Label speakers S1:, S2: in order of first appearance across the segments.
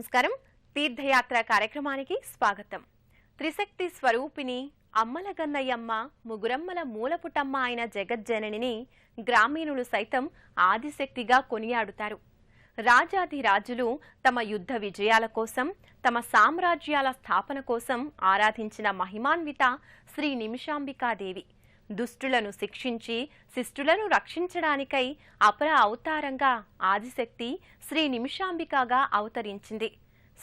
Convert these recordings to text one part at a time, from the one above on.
S1: నమస్కారం. తీర్థయాత్ర కార్యక్రమానికి స్వాగతం. త్రిశక్తి స్వరూపిణి అమ్మలగన్నయ్యమ్మ ముగురమ్మల మూలపుటమ్మ అయిన జగజ్జననిని గ్రామీణులు సైతం ఆదిశక్తిగా కొనియాడుతారు. రాజాధిరాజులు తమ యుద్ధ విజయాల కోసం, తమ సామ్రాజ్యాల స్థాపన కోసం ఆరాధించిన మహిమాన్విత శ్రీ నిమిషాంబికాదేవి దుష్టులను శిక్షించి శిష్టులను రక్షించడానికై అపర అవతారంగా ఆదిశక్తి శ్రీ నిమిషాంబికగా అవతరించింది.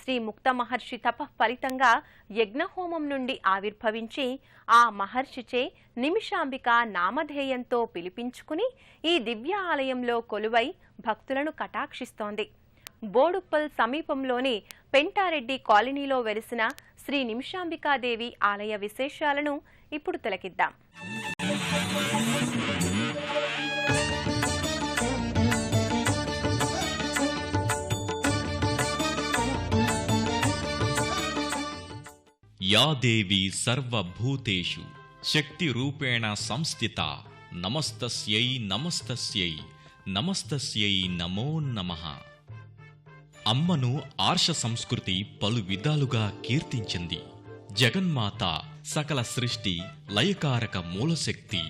S1: శ్రీ ముక్త మహర్షి తప ఫలితంగా యజ్ఞహోమం నుండి ఆవిర్భవించి ఆ మహర్షిచే నిమిషాంబిక నామధేయంతో పిలిపించుకుని ఈ దివ్య ఆలయంలో కొలువై భక్తులను కటాక్షిస్తోంది. బోడుప్పల్ సమీపంలోని పెంటారెడ్డి కాలనీలో వెలిసిన శ్రీ నిమిషాంబికాదేవి ఆలయ విశేషాలను ఇప్పుడు తిలకిద్దాం.
S2: యా దేవి సర్వభూతేషు శక్తి రూపేణ సంస్థిత నమస్తస్యై నమస్తస్యై నమస్తస్యై నమో నమః. అమ్మను ఆర్ష సంస్కృతి పలు విధాలుగా కీర్తించింది. జగన్మాత సకల సృష్టి లయకారక మూలశక్తి.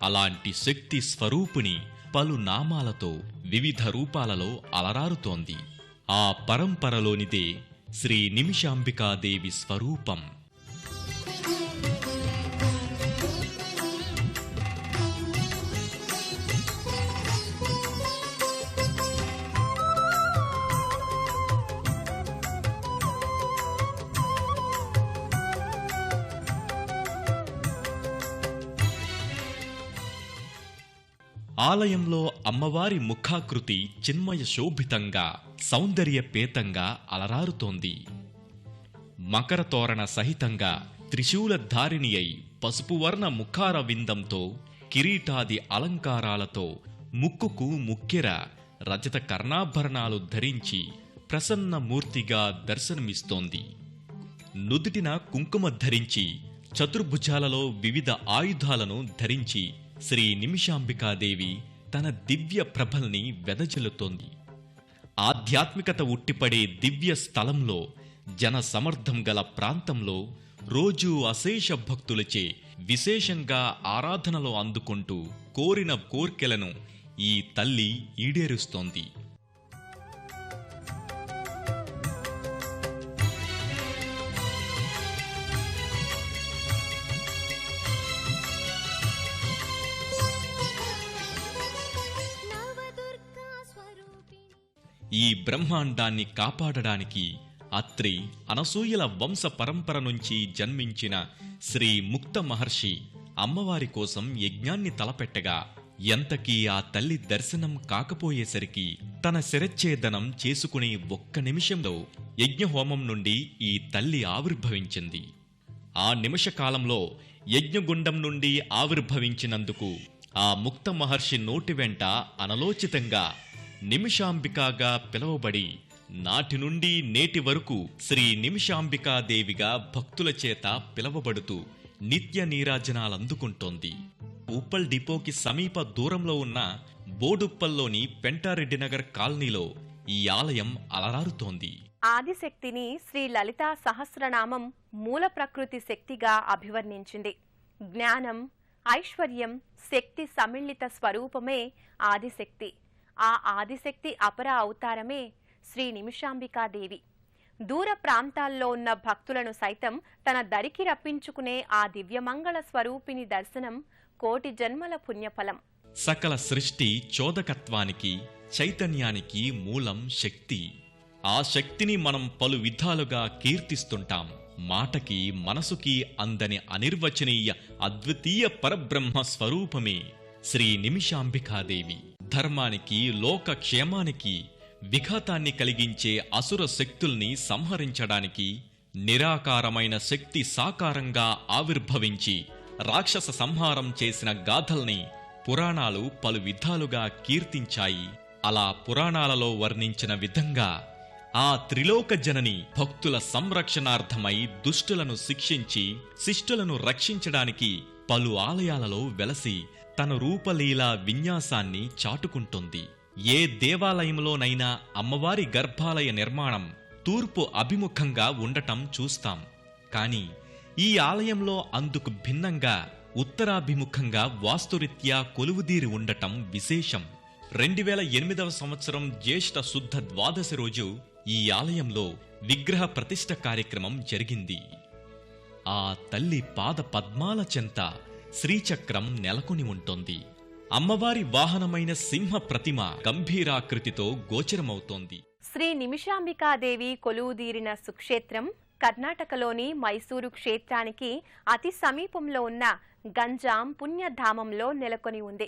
S2: అలాంటి శక్తి స్వరూపిణి పలు నామాలతో వివిధ రూపాలలో అలరారుతోంది. ఆ పరంపరలోనిదే శ్రీ నిమిషాంబికాదేవి స్వరూపం. ఆలయంలో అమ్మవారి ముఖాకృతి చిన్మయ శోభితంగా సౌందర్యపేతంగా అలరారుతోంది. మకర తోరణ సహితంగా త్రిశూలధారిణి అయి పసుపువర్ణ ముఖార విందంతో కిరీటాది అలంకారాలతో ముక్కుకు ముక్కెర రజత కర్ణాభరణాలు ధరించి ప్రసన్నమూర్తిగా దర్శనమిస్తోంది. నుదుటిన కుంకుమ ధరించి చతుర్భుజాలలో వివిధ ఆయుధాలను ధరించి శ్రీ నిమిషాంబికాదేవి తన దివ్య ప్రభల్ని వెదజల్లుతోంది. ఆధ్యాత్మికత ఉట్టిపడే దివ్య స్థలంలో, జన సమర్థం గల ప్రాంతంలో రోజూ అశేష భక్తులచే విశేషంగా ఆరాధనలు అందుకుంటూ కోరిన కోర్కెలను ఈ తల్లి ఈడేరుస్తోంది. ఈ బ్రహ్మాండాన్ని కాపాడడానికి అత్రి అనసూయల వంశ పరంపర నుంచి జన్మించిన శ్రీ ముక్త మహర్షి అమ్మవారి కోసం యజ్ఞాన్ని తలపెట్టగా ఎంతకీ ఆ తల్లి దర్శనం కాకపోయేసరికి తన శిరచ్ఛేదనం చేసుకునే ఒక్క నిమిషంలో యజ్ఞహోమం నుండి ఈ తల్లి ఆవిర్భవించింది. ఆ నిమిష కాలంలో యజ్ఞగుండం నుండి ఆవిర్భవించినందుకు ఆ ముక్త మహర్షి నోటి వెంట అనలోచితంగా నిమిషాంబికగా పిలువబడి నాటి నుండి నేటి వరకు శ్రీ నిమిషాంబికాదేవిగా భక్తుల చేత పిలువబడుతూ నిత్య నీరాజనాలందుకుంటోంది. ఉప్పల్ డిపోకి సమీప దూరంలో ఉన్న బోడుప్పల్లోని పెంటారెడ్డి నగర్ కాలనీలో ఈ ఆలయం అలరారుతోంది.
S1: ఆదిశక్తిని శ్రీ లలితా సహస్రనామం మూల ప్రకృతి శక్తిగా అభివర్ణించింది. జ్ఞానం, ఐశ్వర్యం, శక్తి సమ్మిళిత స్వరూపమే ఆదిశక్తి. ఆ ఆదిశక్తి అపర అవతారమే శ్రీ నిమిషాంబికాదేవి. దూర ప్రాంతాల్లో ఉన్న భక్తులను సైతం తన దరికి రప్పించుకునే ఆ దివ్యమంగళ స్వరూపిణి దర్శనం కోటి జన్మల పుణ్యఫలం.
S2: సకల సృష్టి చోదకత్వానికి, చైతన్యానికి మూలం శక్తి. ఆ శక్తిని మనం పలు విధాలుగా కీర్తిస్తుంటాం. మాటకి మనసుకి అందని అనిర్వచనీయ అద్వితీయ పరబ్రహ్మ స్వరూపమే శ్రీ నిమిషాంబికాదేవి. ధర్మానికి, లోక క్షేమానికి విఘాతాన్ని కలిగించే అసుర శక్తుల్ని సంహరించడానికి నిరాకారమైన శక్తి సాకారంగా ఆవిర్భవించి రాక్షస సంహారం చేసిన గాథల్ని పురాణాలు పలు విధాలుగా కీర్తించాయి. అలా పురాణాలలో వర్ణించిన విధంగా ఆ త్రిలోక జనని భక్తుల సంరక్షణార్థమై దుష్టులను శిక్షించి శిష్టులను రక్షించడానికి పలు ఆలయాలలో వెలసి తన రూపలీలా విన్యాసాన్ని చాటుకుంటోంది. ఏ దేవాలయంలోనైనా అమ్మవారి గర్భాలయ నిర్మాణం తూర్పు అభిముఖంగా ఉండటం చూస్తాం. కాని ఈ ఆలయంలో అందుకు భిన్నంగా ఉత్తరాభిముఖంగా వాస్తురీత్యా కొలువుదీరి ఉండటం విశేషం. 2008వ సంవత్సరం జ్యేష్ఠ శుద్ధ ద్వాదశి రోజు ఈ ఆలయంలో విగ్రహ ప్రతిష్ఠ కార్యక్రమం జరిగింది. ఆ తల్లి పాద పద్మాల చెంత శ్రీచక్రం నెలకొని ఉంటోంది. అమ్మవారి వాహనమైన సింహ ప్రతిమ గంభీరాకృతితో గోచరమవుతోంది.
S1: శ్రీ నిమిషాంబికాదేవి కొలువుదీరిన సుక్షేత్రం కర్ణాటకలోని మైసూరు క్షేత్రానికి అతి సమీపంలో ఉన్న గంజాం పుణ్యధామంలో నెలకొని ఉంది.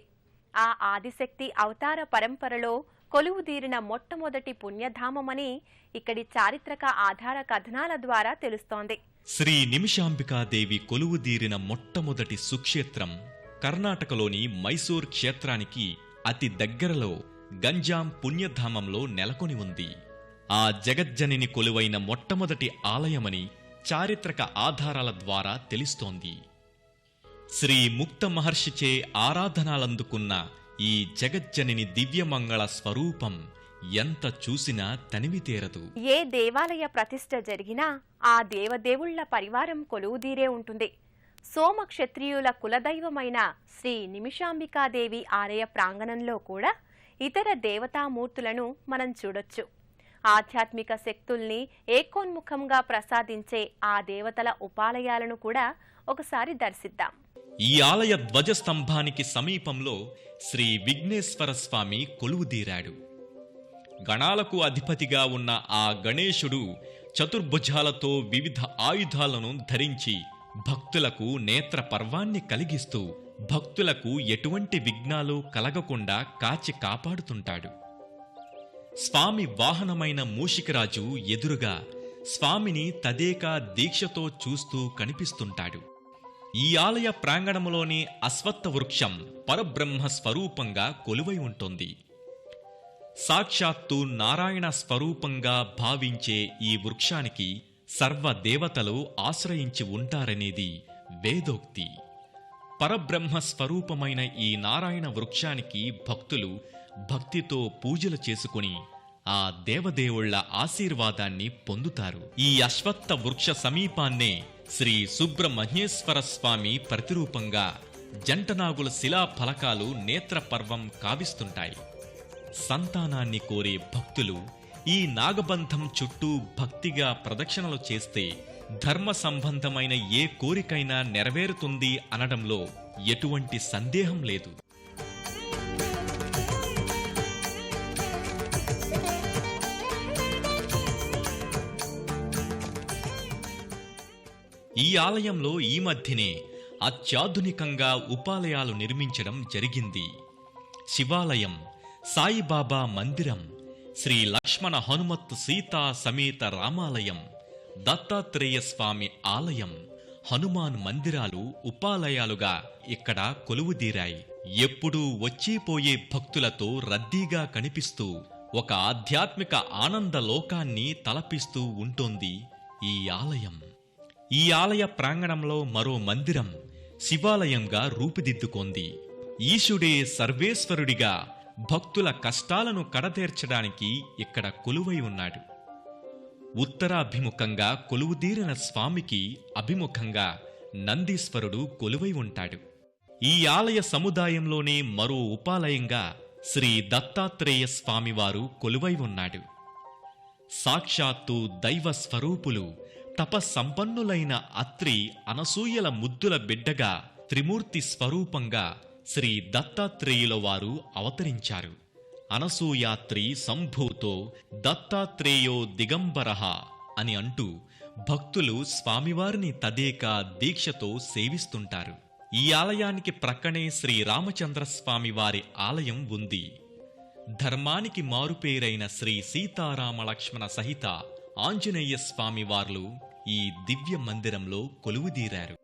S1: ఆ ఆదిశక్తి అవతార పరంపరలో కొలువుదీరిన మొట్టమొదటి పుణ్యధామమని ఇక్కడి చారిత్రక ఆధార కథనాల ద్వారా తెలుస్తోంది.
S2: శ్రీ నిమిషాంబికాదేవి కొలువుదీరిన మొట్టమొదటి సుక్షేత్రం కర్ణాటకలోని మైసూర్ క్షేత్రానికి అతి దగ్గరలో గంజాం పుణ్యధామంలో నెలకొని ఉంది. ఆ జగజ్జనిని కొలువైన మొట్టమొదటి ఆలయమని చారిత్రక ఆధారాల ద్వారా తెలుస్తోంది. శ్రీ ముక్త మహర్షిచే ఆరాధనాలందుకున్న ఈ జగజ్జనిని దివ్యమంగళ స్వరూపం ఎంత చూసినా తనివితేరదు.
S1: ఏ దేవాలయ ప్రతిష్ఠ జరిగినా ఆ దేవదేవుళ్ల పరివారం కొలువుదీరే ఉంటుంది. సోమ క్షత్రియుల కులదైవమైన శ్రీ నిమిషాంబికాదేవి ఆలయ ప్రాంగణంలో కూడా ఇతర దేవతామూర్తులను మనం చూడొచ్చు. ఆధ్యాత్మిక శక్తుల్ని ఏకోన్ముఖంగా ప్రసాదించే ఆ దేవతల ఉపాలయాలను కూడా ఒకసారి దర్శిద్దాం.
S2: ఈ ఆలయ ధ్వజస్తంభానికి సమీపంలో శ్రీ విఘ్నేశ్వర స్వామి కొలువుదీరాడు. గణాలకు అధిపతిగా ఉన్న ఆ గణేశుడు చతుర్భుజాలతో వివిధ ఆయుధాలను ధరించి భక్తులకు నేత్ర పర్వాన్ని కలిగిస్తూ భక్తులకు ఎటువంటి విఘ్నాలు కలగకుండా కాచి కాపాడుతుంటాడు. స్వామి వాహనమైన మూషికరాజు ఎదురుగా స్వామిని తదేకా దీక్షతో చూస్తూ కనిపిస్తుంటాడు. ఈ ఆలయ ప్రాంగణములోని అశ్వత్థ వృక్షం పరబ్రహ్మ స్వరూపంగా కొలువై ఉంటుంది. సాక్షాత్తు నారాయణ స్వరూపంగా భావించే ఈ వృక్షానికి సర్వదేవతలు ఆశ్రయించి ఉంటారనేది వేదోక్తి. పరబ్రహ్మ స్వరూపమైన ఈ నారాయణ వృక్షానికి భక్తులు భక్తితో పూజలు చేసుకుని ఆ దేవదేవుళ్ల ఆశీర్వాదాన్ని పొందుతారు. ఈ అశ్వత్థ వృక్ష సమీపాన్నే శ్రీ సుబ్రహ్మణ్యేశ్వర స్వామి ప్రతిరూపంగా జంటనాగుల శిలా ఫలకాలు నేత్రపర్వం కావిస్తుంటాయి. సంతానాన్ని కోరే భక్తులు ఈ నాగబంధం చుట్టూ భక్తిగా ప్రదక్షిణలు చేస్తే ధర్మ సంబంధమైన ఏ కోరికైనా నెరవేరుతుంది అనడంలో ఎటువంటి సందేహం లేదు. ఈ ఆలయంలో ఈ మధ్యనే అత్యాధునికంగా ఉపాలయాలు నిర్మించడం జరిగింది. శివాలయం, సాయిబాబా మందిరం, శ్రీ లక్ష్మణ హనుమత్ సీతా సమేత రామాలయం, దత్తాత్రేయ స్వామి ఆలయం, హనుమాన్ మందిరాలు ఉపాలయాలుగా ఇక్కడ కొలువుదీరాయి. ఎప్పుడూ వచ్చిపోయే భక్తులతో రద్దీగా కనిపిస్తూ ఒక ఆధ్యాత్మిక ఆనంద లోకాన్ని తలపిస్తూ ఉంటోంది ఈ ఆలయం. ఈ ఆలయ ప్రాంగణంలో మరో మందిరం శివాలయంగా రూపుదిద్దుకొంది. ఈశుడే సర్వేశ్వరుడిగా భక్తుల కష్టాలను కడతీర్చడానికి ఇక్కడ కొలువై ఉన్నాడు. ఉత్తరాభిముఖంగా కొలువుదీరిన స్వామికి అభిముఖంగా నందీశ్వరుడు కొలువై ఉంటాడు. ఈ ఆలయ సముదాయంలోనే మరో ఉపాలయంగా శ్రీ దత్తాత్రేయ స్వామివారు కొలువై ఉన్నాడు. సాక్షాత్తు దైవ స్వరూపులు తపస్సంపన్నులైన అత్రి అనసూయల ముద్దుల బిడ్డగా త్రిమూర్తి స్వరూపంగా శ్రీ దత్తాత్రేయుల వారు అవతరించారు. అనసూయాత్రి సంభూతో దత్తాత్రేయో దిగంబరః అని అంటూ భక్తులు స్వామివారిని తదేకా దీక్షతో సేవిస్తుంటారు. ఈ ఆలయానికి ప్రక్కనే శ్రీ రామచంద్రస్వామి వారి ఆలయం ఉంది. ధర్మానికి మారుపేరైన శ్రీ సీతారామ లక్ష్మణ సహిత ఆంజనేయ స్వామి వార్లు ఈ దివ్య మందిరంలో కొలువుదీరారు.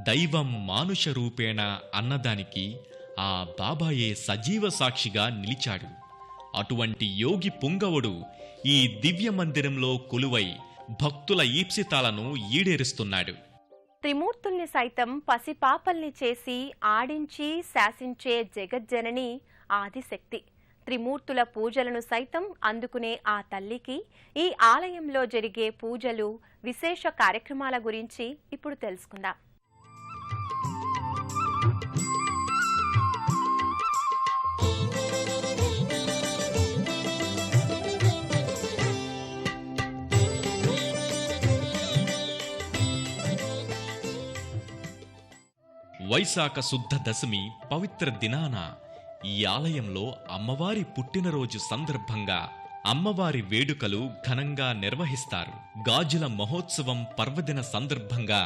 S2: దైవం మానుష రూపేణ అన్నదానికి ఆ బాబాయే సజీవ సాక్షిగా నిలిచాడు. అటువంటి యోగి పుంగవుడు ఈ దివ్య మందిరంలో కొలువై భక్తుల ఈప్సితాలను ఈడేరుస్తున్నాడు.
S1: త్రిమూర్తుల్ని సైతం పసిపాపల్ని చేసి ఆడించి శాసించే జగజ్జనని ఆదిశక్తి. త్రిమూర్తుల పూజలను సైతం అందుకునే ఆ తల్లికి ఈ ఆలయంలో జరిగే పూజలు, విశేష కార్యక్రమాల గురించి ఇప్పుడు తెలుసుకుందాం.
S2: వైశాఖ శుద్ధ దశమి పవిత్ర దినాన ఈ ఆలయంలో అమ్మవారి పుట్టినరోజు సందర్భంగా అమ్మవారి వేడుకలు ఘనంగా నిర్వహిస్తారు. గాజుల మహోత్సవం పర్వదిన సందర్భంగా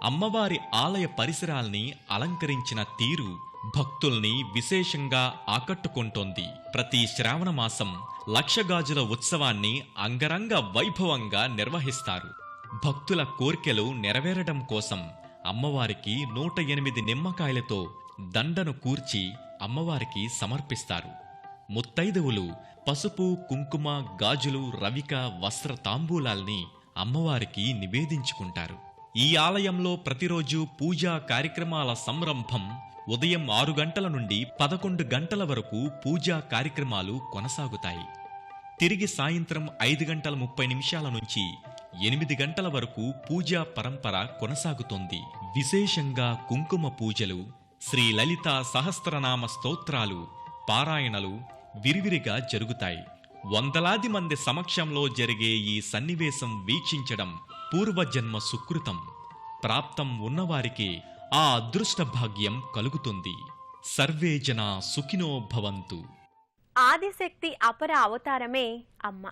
S2: అమ్మవారి ఆలయ పరిసరాల్ని అలంకరించిన తీరు భక్తుల్ని విశేషంగా ఆకట్టుకుంటోంది. ప్రతి శ్రావణ మాసం లక్షగాజుల ఉత్సవాన్ని అంగరంగ వైభవంగా నిర్వహిస్తారు. భక్తుల కోర్కెలు నెరవేరడం కోసం అమ్మవారికి 108 నిమ్మకాయలతో దండను కూర్చి అమ్మవారికి సమర్పిస్తారు. ముత్తైదువులు పసుపు, కుంకుమ, గాజులు, రవిక, వస్త్ర తాంబూలాల్ని అమ్మవారికి నివేదించుకుంటారు. ఈ ఆలయంలో ప్రతిరోజు పూజా కార్యక్రమాల సంరంభం ఉదయం 6 గంటల నుండి 11 గంటల వరకు పూజా కార్యక్రమాలు కొనసాగుతాయి. తిరిగి సాయంత్రం 5:30 నుంచి 8 గంటల వరకు పూజా పరంపర కొనసాగుతోంది. విశేషంగా కుంకుమ పూజలు, శ్రీ లలిత సహస్రనామ స్తోత్రాలు, పారాయణలు విరివిరిగా జరుగుతాయి. వందలాది మంది సమక్షంలో జరిగే ఈ సన్నివేశం వీక్షించడం పూర్వజన్మ సుకృతం. ప్రాప్తం ఉన్నవారికి ఆ అదృష్ట భాగ్యం కలుగుతుంది. సర్వే జనా సుఖినో భవంతు.
S1: ఆదిశక్తి అపర అవతారమే అమ్మ.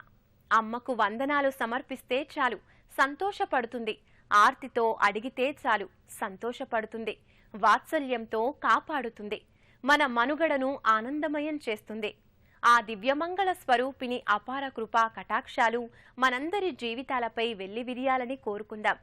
S1: అమ్మకు వందనాలు సమర్పిస్తే చాలు సంతోషపడుతుంది. ఆర్తితో అడిగితే చాలు సంతోషపడుతుంది. వాత్సల్యంతో కాపాడుతుంది. మన మనుగడను ఆనందమయం చేస్తుంది. ఆ దివ్యమంగళ స్వరూపిణి అపార కృపా కటాక్షాలు మనందరి జీవితాలపై వెల్లివిరియాలని కోరుకుందాం.